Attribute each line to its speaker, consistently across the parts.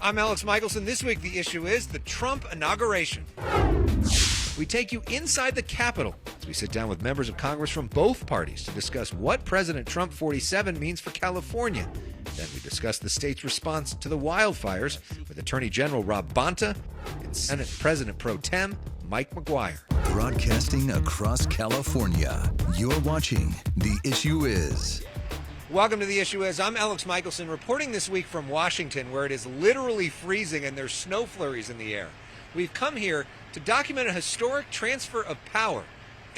Speaker 1: I'm Elex Michaelson. This week, the issue is the Trump inauguration. We take you inside the Capitol as we sit down with members of Congress from both parties to discuss what President Trump 47 means for California. Then we discuss the state's response to the wildfires with Attorney General Rob Bonta and Senate President Pro Tem Mike McGuire.
Speaker 2: Broadcasting across California, you're watching The Issue Is.
Speaker 1: Welcome to The Issue Is. I'm Elex Michaelson, reporting this week from Washington, where it is literally freezing and there's snow flurries in the air. We've come here to document a historic transfer of power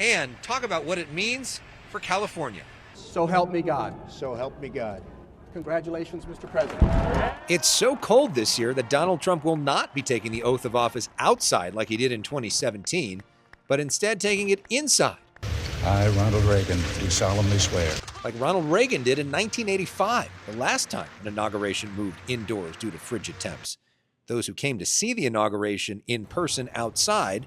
Speaker 1: and talk about what it means for California.
Speaker 3: So help me God.
Speaker 4: So help me God.
Speaker 3: Congratulations, Mr. President.
Speaker 1: It's so cold this year that Donald Trump will not be taking the oath of office outside like he did in 2017, but instead taking it inside.
Speaker 5: I, Ronald Reagan, do solemnly swear.
Speaker 1: Like Ronald Reagan did in 1985, the last time an inauguration moved indoors due to frigid temps. Those who came to see the inauguration in person outside,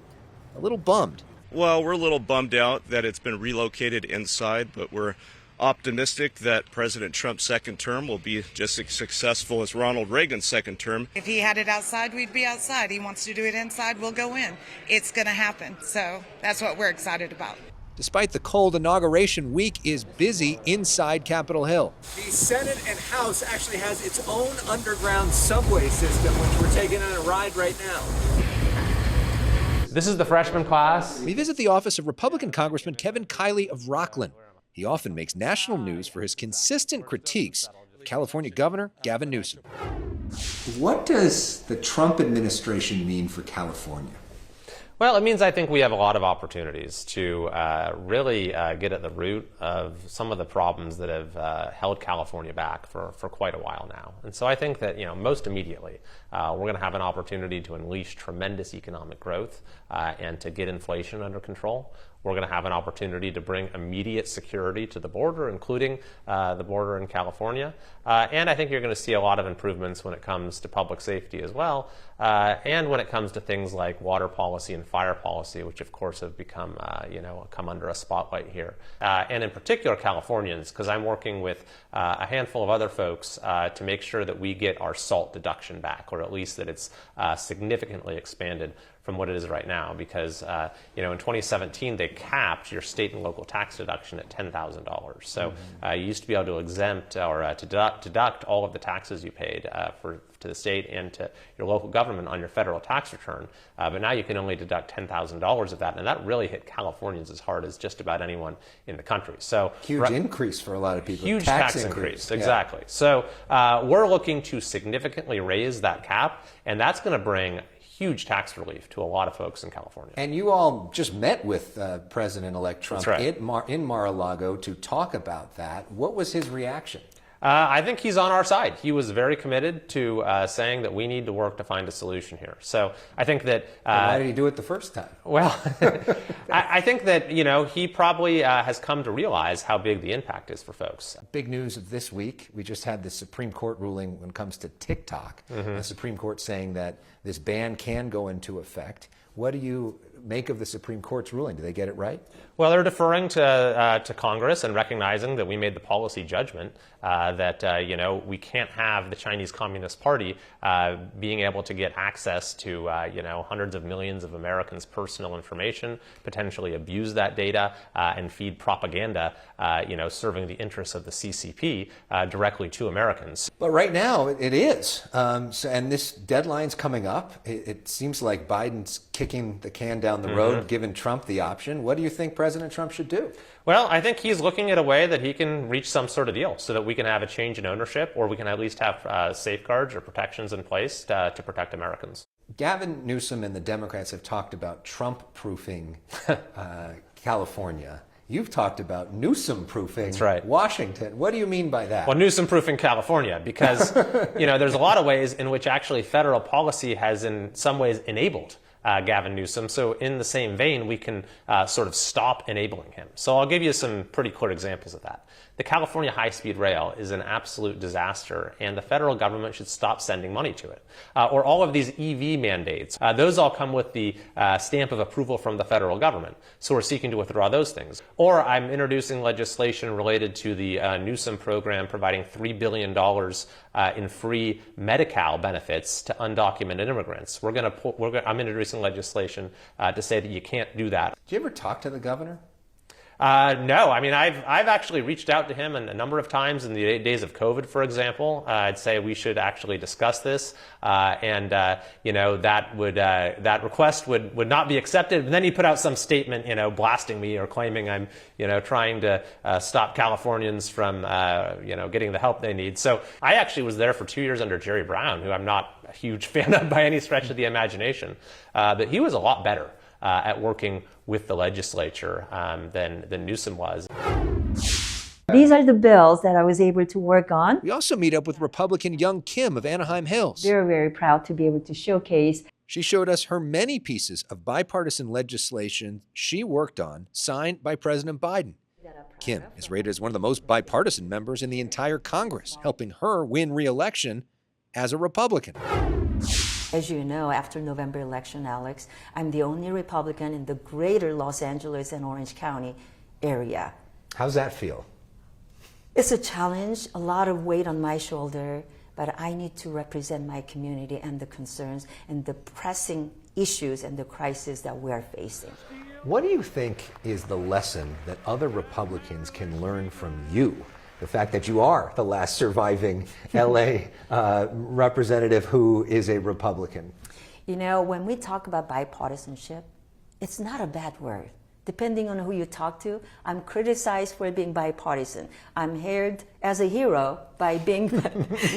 Speaker 1: a little bummed.
Speaker 6: Well, we're a little bummed out that it's been relocated inside, but we're optimistic that President Trump's second term will be just as successful as Ronald Reagan's second term.
Speaker 7: If he had it outside, we'd be outside. He wants to do it inside, we'll go in. It's going to happen. So that's what we're excited about.
Speaker 1: Despite the cold, inauguration week is busy inside Capitol Hill.
Speaker 8: The Senate and House actually has its own underground subway system, which we're taking on a ride right now.
Speaker 9: This is the freshman class.
Speaker 1: We visit the office of Republican Congressman Kevin Kiley of Rockland. He often makes national news for his consistent critiques of California Governor Gavin Newsom.
Speaker 10: What does the Trump administration mean for California?
Speaker 9: Well, it means I think we have a lot of opportunities to really get at the root of some of the problems that have held California back for quite a while now. And so I think that, most immediately, we're going to have an opportunity to unleash tremendous economic growth and to get inflation under control. We're going to have an opportunity to bring immediate security to the border, including the border in California. And I think you're going to see a lot of improvements when it comes to public safety as well, and when it comes to things like water policy and fire policy, which of course have become, come under a spotlight here. And in particular, Californians, because I'm working with a handful of other folks to make sure that we get our SALT deduction back, or at least that it's significantly expanded from what it is right now, because in 2017 they capped your state and local tax deduction at $10,000. So you used to be able to exempt or to deduct all of the taxes you paid to the state and to your local government on your federal tax return, but now you can only deduct $10,000 of that, and that really hit Californians as hard as just about anyone in the country. So
Speaker 10: huge increase for a lot of people.
Speaker 9: Huge tax increase, exactly. Yeah. So we're looking to significantly raise that cap, and that's going to bring huge tax relief to a lot of folks in California.
Speaker 10: And you all just met with President-elect Trump
Speaker 9: right.
Speaker 10: in Mar-a-Lago to talk about that. What was his reaction?
Speaker 9: I think he's on our side. He was very committed to saying that we need to work to find a solution here. So I think that...
Speaker 10: why did he do it the first time?
Speaker 9: Well, I think that, he probably has come to realize how big the impact is for folks.
Speaker 10: Big news of this week, we just had the Supreme Court ruling when it comes to Tik Tok. The Supreme Court saying that this ban can go into effect. What do you make of the Supreme Court's ruling? Do they get it right?
Speaker 9: Well, they're deferring to Congress and recognizing that we made the policy judgment that we can't have the Chinese Communist Party being able to get access to hundreds of millions of Americans' personal information, potentially abuse that data and feed propaganda, serving the interests of the CCP directly to Americans.
Speaker 10: But right now it is, and this deadline's coming up. It seems like Biden's kicking the can down the road, giving Trump the option. What do you think President Trump should do?
Speaker 9: Well, I think he's looking at a way that he can reach some sort of deal so that we can have a change in ownership, or we can at least have safeguards or protections in place to protect Americans.
Speaker 10: Gavin Newsom and the Democrats have talked about Trump-proofing California. You've talked about Newsom-proofing
Speaker 9: That's right.
Speaker 10: Washington. What do you mean by that?
Speaker 9: Well, Newsom-proofing California, because there's a lot of ways in which actually federal policy has in some ways enabled Gavin Newsom. So in the same vein, we can sort of stop enabling him. So I'll give you some pretty clear examples of that. The California high-speed rail is an absolute disaster, and the federal government should stop sending money to it. Or all of these EV mandates. Those all come with the stamp of approval from the federal government. So we're seeking to withdraw those things. Or I'm introducing legislation related to the Newsom program providing $3 billion in free Medi-Cal benefits to undocumented immigrants. I'm introducing legislation to say that you can't do that.
Speaker 10: Do you ever talk to the governor?
Speaker 9: No, I mean, I've actually reached out to him a number of times in the days of COVID, for example. I'd say we should actually discuss this, and that request would not be accepted. And then he put out some statement, blasting me or claiming I'm, trying to stop Californians from, getting the help they need. So I actually was there for 2 years under Jerry Brown, who I'm not a huge fan of by any stretch of the imagination, but he was a lot better at working with the legislature than Newsom was.
Speaker 4: These are the bills that I was able to work on.
Speaker 1: We also meet up with Republican young Kim of Anaheim Hills.
Speaker 4: Very, very proud to be able to showcase.
Speaker 1: She showed us her many pieces of bipartisan legislation she worked on, signed by President Biden. Kim is rated as one of the most bipartisan members in the entire Congress, helping her win re-election as a Republican.
Speaker 4: As you know, after November election, Alex, I'm the only Republican in the greater Los Angeles and Orange County area.
Speaker 10: How's that feel?
Speaker 4: It's a challenge, a lot of weight on my shoulder, but I need to represent my community and the concerns and the pressing issues and the crisis that we're facing.
Speaker 10: What do you think is the lesson that other Republicans can learn from you? The fact that you are the last surviving LA representative who is a Republican.
Speaker 4: When we talk about bipartisanship, it's not a bad word. Depending on who you talk to, I'm criticized for being bipartisan. I'm hailed as a hero by being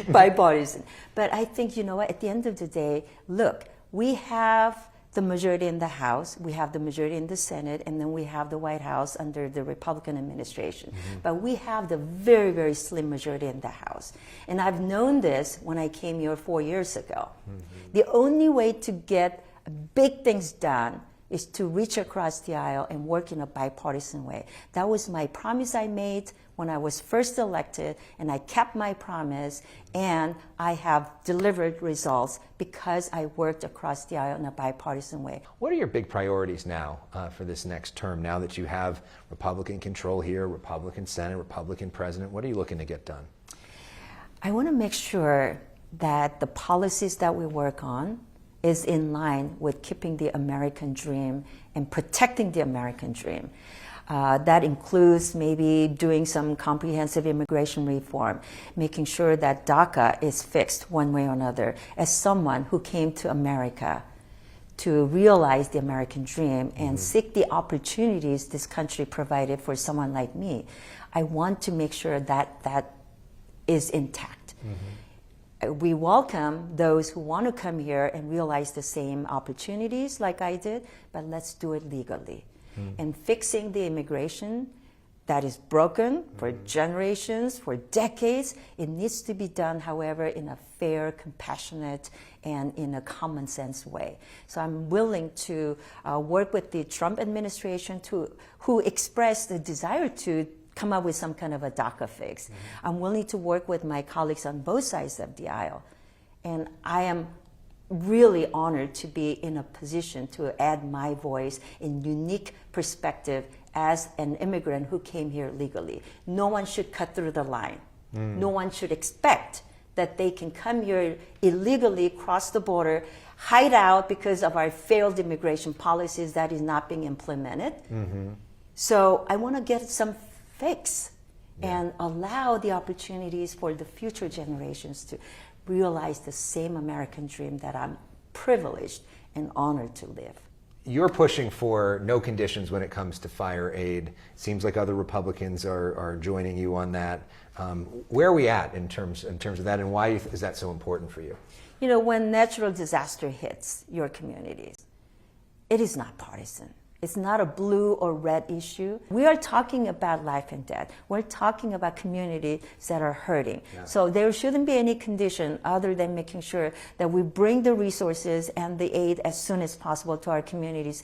Speaker 4: bipartisan. But I think, at the end of the day, look, we have the majority in the House, we have the majority in the Senate, and then we have the White House under the Republican administration. Mm-hmm. But we have the very, very slim majority in the House. And I've known this when I came here 4 years ago. Mm-hmm. The only way to get big things done is to reach across the aisle and work in a bipartisan way. That was my promise I made when I was first elected, and I kept my promise, and I have delivered results because I worked across the aisle in a bipartisan way.
Speaker 10: What are your big priorities now for this next term, now that you have Republican control here, Republican Senate, Republican President? What are you looking to get done?
Speaker 4: I want to make sure that the policies that we work on is in line with keeping the American dream and protecting the American dream. That includes maybe doing some comprehensive immigration reform, making sure that DACA is fixed one way or another. As someone who came to America to realize the American dream and seek the opportunities this country provided for someone like me, I want to make sure that that is intact. We welcome those who want to come here and realize the same opportunities like I did, but let's do it legally. And fixing the immigration that is broken for generations, for decades, it needs to be done, however, in a fair, compassionate, and in a common sense way. So I'm willing to work with the Trump administration who expressed the desire to come up with some kind of a DACA fix. I'm willing to work with my colleagues on both sides of the aisle. And I am really honored to be in a position to add my voice in unique perspective as an immigrant who came here legally. No one should cut through the line. No one should expect that they can come here illegally, cross the border, hide out because of our failed immigration policies that is not being implemented. So I want to get some fix and allow the opportunities for the future generations to realize the same American dream that I'm privileged and honored to live.
Speaker 10: You're pushing for no conditions when it comes to fire aid. Seems like other Republicans are joining you on that. Where are we at in terms of that, and why is that so important for you?
Speaker 4: When natural disaster hits your communities, it is not partisan. It's not a blue or red issue. We are talking about life and death. We're talking about communities that are hurting. Yeah. So there shouldn't be any condition other than making sure that we bring the resources and the aid as soon as possible to our communities.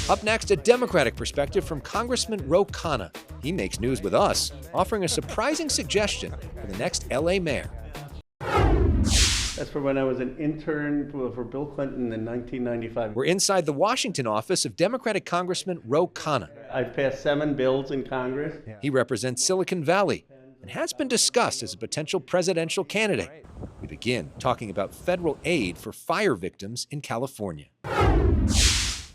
Speaker 1: Up next, a Democratic perspective from Congressman Ro Khanna. He makes news with us, offering a surprising suggestion for the next LA mayor.
Speaker 11: That's from when I was an intern for Bill Clinton in 1995.
Speaker 1: We're inside the Washington office of Democratic Congressman Ro Khanna.
Speaker 11: I've passed 7 bills in Congress.
Speaker 1: He represents Silicon Valley and has been discussed as a potential presidential candidate. We begin talking about federal aid for fire victims in California.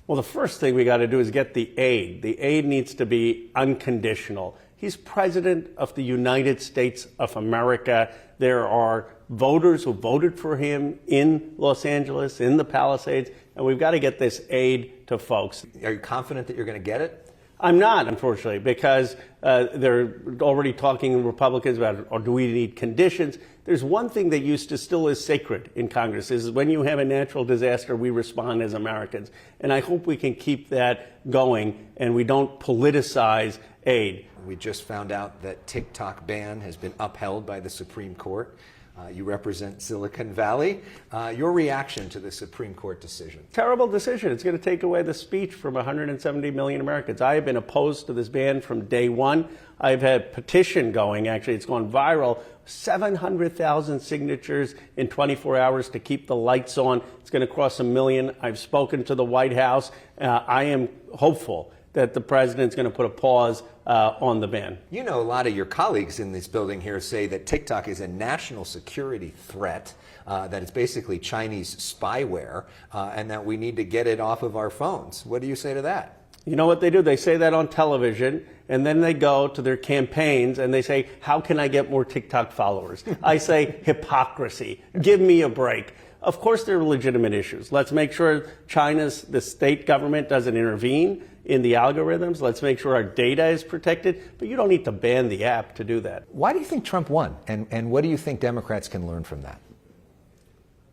Speaker 11: Well, the first thing we got to do is get the aid. The aid needs to be unconditional. He's president of the United States of America. There are voters who voted for him in Los Angeles, in the Palisades, and we've got to get this aid to folks.
Speaker 10: Are you confident that you're going to get it?
Speaker 11: I'm not, unfortunately, because they're already talking, Republicans, about, or do we need conditions? There's one thing that used to still is sacred in Congress, is when you have a natural disaster, we respond as Americans. And I hope we can keep that going and we don't politicize aid.
Speaker 10: We just found out that Tik Tok ban has been upheld by the Supreme Court. You represent Silicon Valley. Your reaction to the Supreme Court decision?
Speaker 11: Terrible decision. It's going to take away the speech from 170 million Americans. I have been opposed to this ban from day one. I've had a petition going, actually, it's gone viral, 700,000 signatures in 24 hours to keep the lights on. It's going to cross 1 million. I've spoken to the White House. I am hopeful that the president's going to put a pause on the ban.
Speaker 10: You know, a lot of your colleagues in this building here say that TikTok is a national security threat, that it's basically Chinese spyware, and that we need to get it off of our phones. What do you say to that?
Speaker 11: You know what they do? They say that on television, and then they go to their campaigns and they say, how can I get more TikTok followers? I say, hypocrisy. Give me a break. Of course, there are legitimate issues. Let's make sure the state government doesn't intervene in the algorithms. Let's make sure our data is protected. But you don't need to ban the app to do that.
Speaker 10: Why do you think Trump won? And what do you think Democrats can learn from that?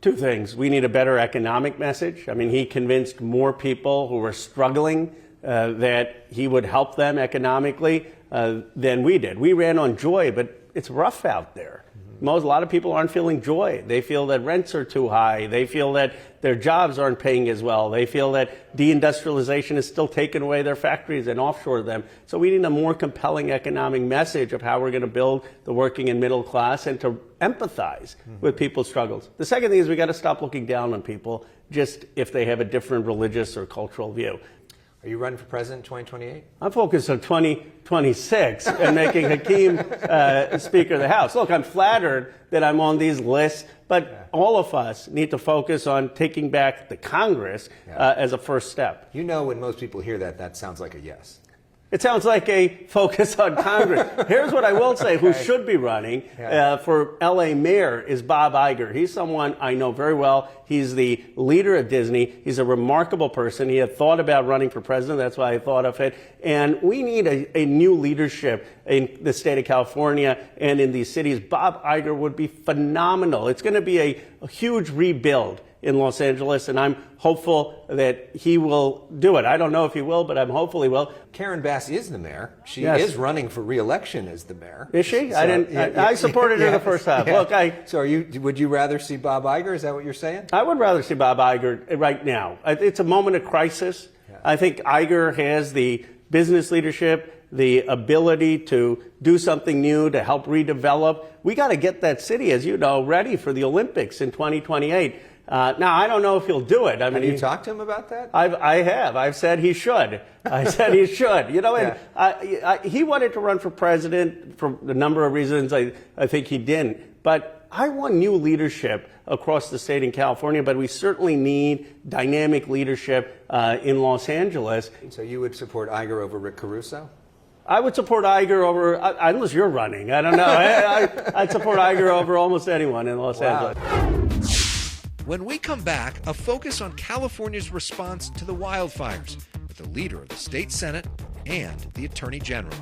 Speaker 11: 2 things. We need a better economic message. I mean, he convinced more people who were struggling that he would help them economically than we did. We ran on joy, but it's rough out there. A lot of people aren't feeling joy. They feel that rents are too high. They feel that their jobs aren't paying as well. They feel that deindustrialization is still taking away their factories and offshore them. So we need a more compelling economic message of how we're going to build the working and middle class and to empathize with people's struggles. The second thing is we got to stop looking down on people just if they have a different religious or cultural view.
Speaker 10: Are you running for president in 2028?
Speaker 11: I'm focused on 2026 and making Hakeem Speaker of the House. Look, I'm flattered that I'm on these lists, but all of us need to focus on taking back the Congress as a first step.
Speaker 10: You know, when most people hear that, that sounds like a yes.
Speaker 11: It sounds like a focus on Congress. Here's what I will say, who should be running for LA mayor is Bob Iger. He's someone I know very well. He's the leader of Disney. He's a remarkable person. He had thought about running for president. That's why I thought of it. And we need a new leadership in the state of California and in these cities. Bob Iger would be phenomenal. It's going to be a huge rebuild in Los Angeles, and I'm hopeful that he will do it. I don't know if he will, but I'm hopeful he will.
Speaker 10: Karen Bass is the mayor. She is running for re-election as the mayor.
Speaker 11: Is she? So, I supported her the first time. Look,
Speaker 10: So would you rather see Bob Iger? Is that what you're saying?
Speaker 11: I would rather see Bob Iger right now. It's a moment of crisis. I think Iger has the business leadership, the ability to do something new, to help redevelop. We got to get that city, as you know, ready for the Olympics in 2028. Now, I don't know if he'll do it. I mean,
Speaker 10: have you talked to him about that?
Speaker 11: I have. I've said he should. I said he should. You know, and he wanted to run for president for a number of reasons. I think he didn't. But I want new leadership across the state in California, but we certainly need dynamic leadership in Los Angeles.
Speaker 10: So you would support Iger over Rick Caruso?
Speaker 11: I would support Iger over, unless you're running. I don't know. I'd support Iger over almost anyone in Los Angeles.
Speaker 1: When we come back, a focus on California's response to the wildfires with the leader of the state Senate and the Attorney General.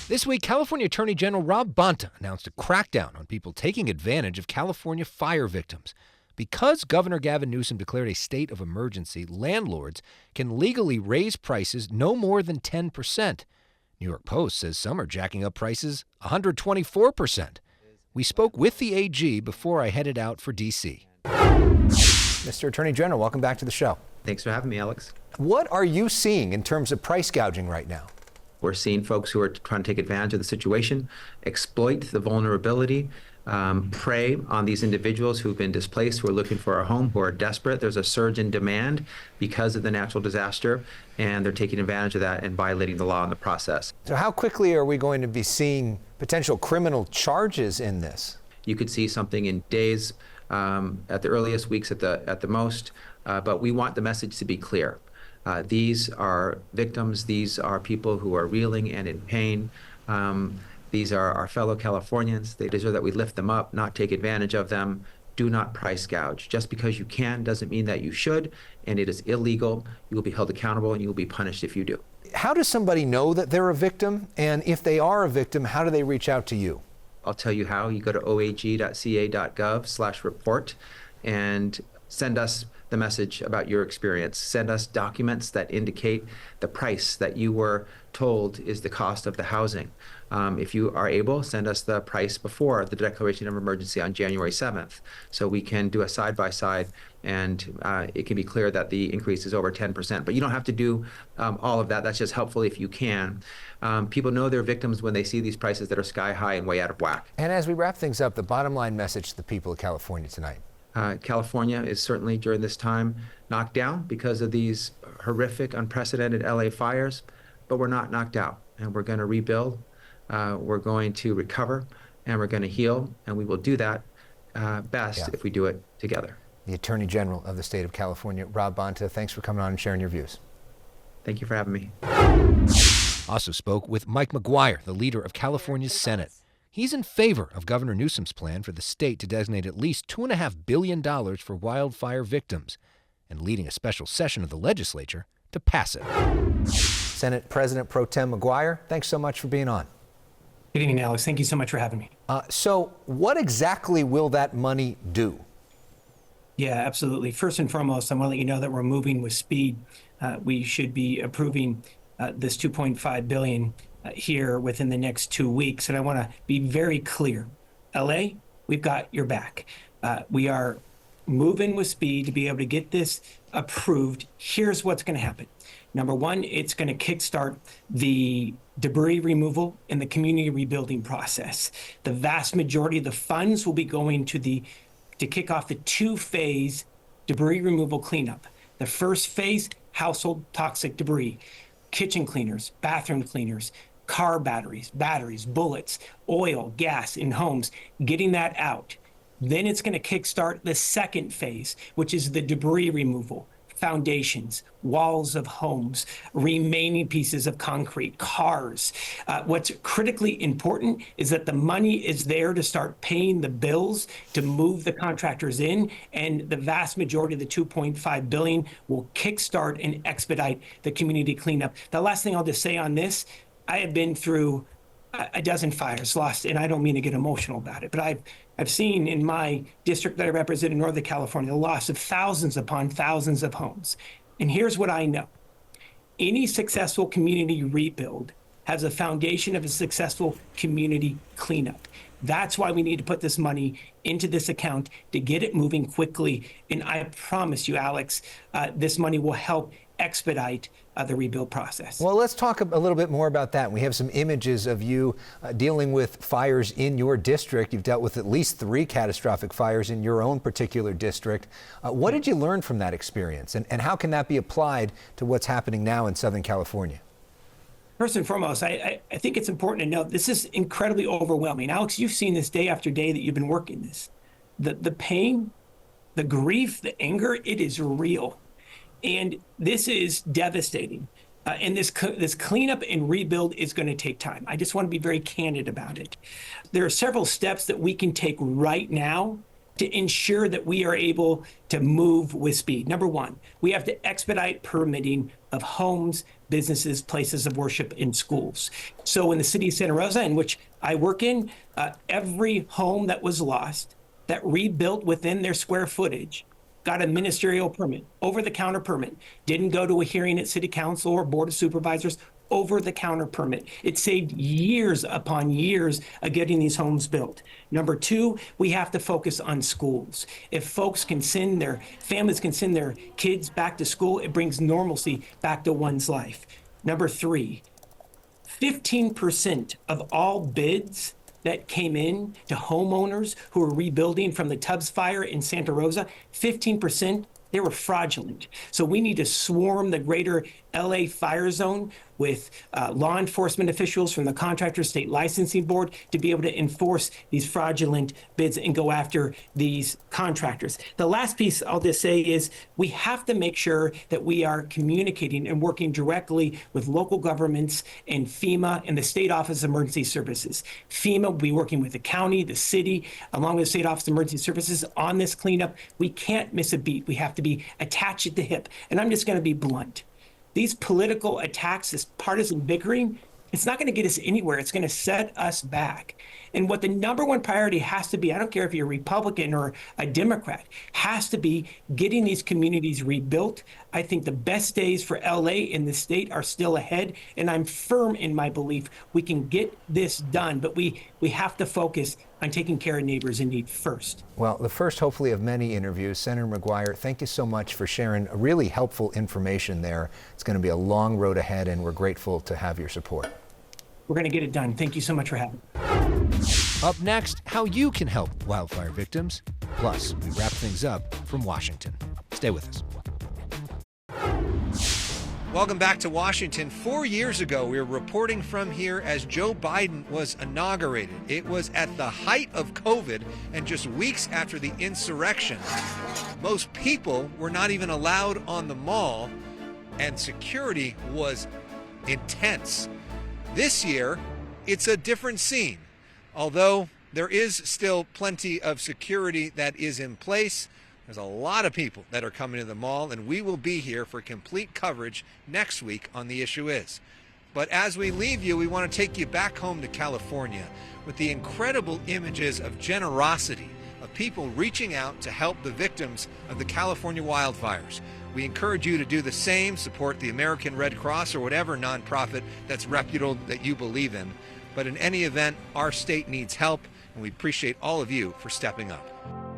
Speaker 1: This week, California Attorney General Rob Bonta announced a crackdown on people taking advantage of California fire victims. Because Governor Gavin Newsom declared a state of emergency, landlords can legally raise prices no more than 10%. New York Post says some are jacking up prices 124%. We spoke with the AG before I headed out for D.C.
Speaker 10: Mr. Attorney General, welcome back to the show.
Speaker 12: Thanks for having me, Alex.
Speaker 10: What are you seeing in terms of price gouging right now?
Speaker 12: We're seeing folks who are trying to take advantage of the situation, exploit the vulnerability, prey on these individuals who've been displaced, who are looking for a home, who are desperate. There's a surge in demand because of the natural disaster, and they're taking advantage of that and violating the law in the process.
Speaker 10: So how quickly are we going to be seeing potential criminal charges in this?
Speaker 12: You could see something in days, at the earliest, weeks at the most, but we want the message to be clear. These are victims. These are people who are reeling and in pain. These are our fellow Californians. They deserve that we lift them up, not take advantage of them. Do not price gouge. Just because you can doesn't mean that you should, and it is illegal. You will be held accountable, and you will be punished if you do.
Speaker 10: How does somebody know that they're a victim? And if they are a victim, how do they reach out to you?
Speaker 12: I'll tell you how. You go to oag.ca.gov/report and send us the message about your experience. Send us documents that indicate the price that you were told is the cost of the housing. If you are able, send us the price before the declaration of emergency on January 7th, so we can do a side-by-side, and it can be clear that the increase is over 10%. But you don't have to do all of that. That's just helpful if you can. People know they're victims when they see these prices that are sky high and way out of whack.
Speaker 10: And as we wrap things up, the bottom line message to the people of California tonight.
Speaker 12: California is certainly during this time knocked down because of these horrific, unprecedented LA fires, but we're not knocked out, and we're going to rebuild. We're going to recover, and we're going to heal, and we will do that best if we do it together.
Speaker 10: The Attorney General of the state of California, Rob Bonta, thanks for coming on and sharing your views.
Speaker 12: Thank you for having me.
Speaker 1: Also spoke with Mike McGuire, the leader of California's Senate. He's in favor of Governor Newsom's plan for the state to designate at least $2.5 billion for wildfire victims and leading a special session of the legislature to pass it.
Speaker 10: Senate President Pro Tem McGuire, thanks so much for being on.
Speaker 13: Good evening, Alex. Thank you so much for having me.
Speaker 10: So what exactly will that money do?
Speaker 13: Yeah, absolutely. First and foremost, I want to let you know that we're moving with speed. We should be approving this $2.5 billion here within the next 2 weeks. And I want to be very clear. LA, we've got your back. We are moving with speed to be able to get this approved. Here's what's going to happen. Number one, it's going to kickstart the debris removal and the community rebuilding process. The vast majority of the funds will be going to kick off the two-phase debris removal cleanup. The first phase, household toxic debris, kitchen cleaners, bathroom cleaners, car batteries, bullets, oil, gas in homes, getting that out. Then it's going to kickstart the second phase, which is the debris removal, foundations, walls of homes, remaining pieces of concrete, cars. What's critically important is that the money is there to start paying the bills, to move the contractors in, and the vast majority of the $2.5 billion will kickstart and expedite the community cleanup. The last thing I'll just say on this, I have been through a dozen fires, lost, and I don't mean to get emotional about it, but I've seen in my district that I represent in Northern California the loss of thousands upon thousands of homes. And here's what I know. Any successful community rebuild has a foundation of a successful community cleanup. That's why we need to put this money into this account to get it moving quickly. And I promise you, Alex, this money will help expedite the rebuild process.
Speaker 10: Well, let's talk a little bit more about that. We have some images of you dealing with fires in your district. You've dealt with at least 3 catastrophic fires in your own particular district. What did you learn from that experience, and how can that be applied to what's happening now in Southern California?
Speaker 13: First and foremost, I think it's important to note this is incredibly overwhelming. Alex, you've seen this day after day that you've been working this. The pain, the grief, the anger, it is real. And this is devastating. And this cleanup and rebuild is going to take time. I just want to be very candid about it. There are several steps that we can take right now to ensure that we are able to move with speed. Number one, we have to expedite permitting of homes, businesses, places of worship, and schools. So in the city of Santa Rosa, in which I work in, every home that was lost, that rebuilt within their square footage got a ministerial permit, over-the-counter permit, didn't go to a hearing at City Council or Board of Supervisors, over-the-counter permit. It saved years upon years of getting these homes built. Number two, we have to focus on schools. If folks can send their families can send their kids back to school, it brings normalcy back to one's life. Number three, 15% of all bids that came in to homeowners who were rebuilding from the Tubbs fire in Santa Rosa, 15%, they were fraudulent. So we need to swarm the greater LA fire zone with law enforcement officials from the Contractor State Licensing Board to be able to enforce these fraudulent bids and go after these contractors. The last piece I'll just say is we have to make sure that we are communicating and working directly with local governments and FEMA and the State Office of Emergency Services. FEMA will be working with the county, the city, along with the State Office of Emergency Services on this cleanup. We can't miss a beat. We have to be attached at the hip. And I'm just going to be blunt. These political attacks, this partisan bickering, it's not going to get us anywhere. It's going to set us back. And what the number one priority has to be, I don't care if you're a Republican or a Democrat, has to be getting these communities rebuilt. I think the best days for LA and the state are still ahead. And I'm firm in my belief we can get this done. But we have to focus on taking care of neighbors in need first.
Speaker 10: Well, the first, hopefully, of many interviews. Senator McGuire, thank you so much for sharing really helpful information there. It's going to be a long road ahead, and we're grateful to have your support.
Speaker 13: We're going to get it done. Thank you so much for having me.
Speaker 1: Up next, how you can help wildfire victims. Plus, we wrap things up from Washington. Stay with us. Welcome back to Washington. 4 years ago, we were reporting from here as Joe Biden was inaugurated. It was at the height of COVID and just weeks after the insurrection. Most people were not even allowed on the mall, and security was intense. This year, it's a different scene. Although there is still plenty of security that is in place, there's a lot of people that are coming to the mall, and we will be here for complete coverage next week on The Issue Is. But as we leave you, we want to take you back home to California with the incredible images of generosity, of people reaching out to help the victims of the California wildfires. We encourage you to do the same, support the American Red Cross or whatever nonprofit that's reputable that you believe in. But in any event, our state needs help, and we appreciate all of you for stepping up.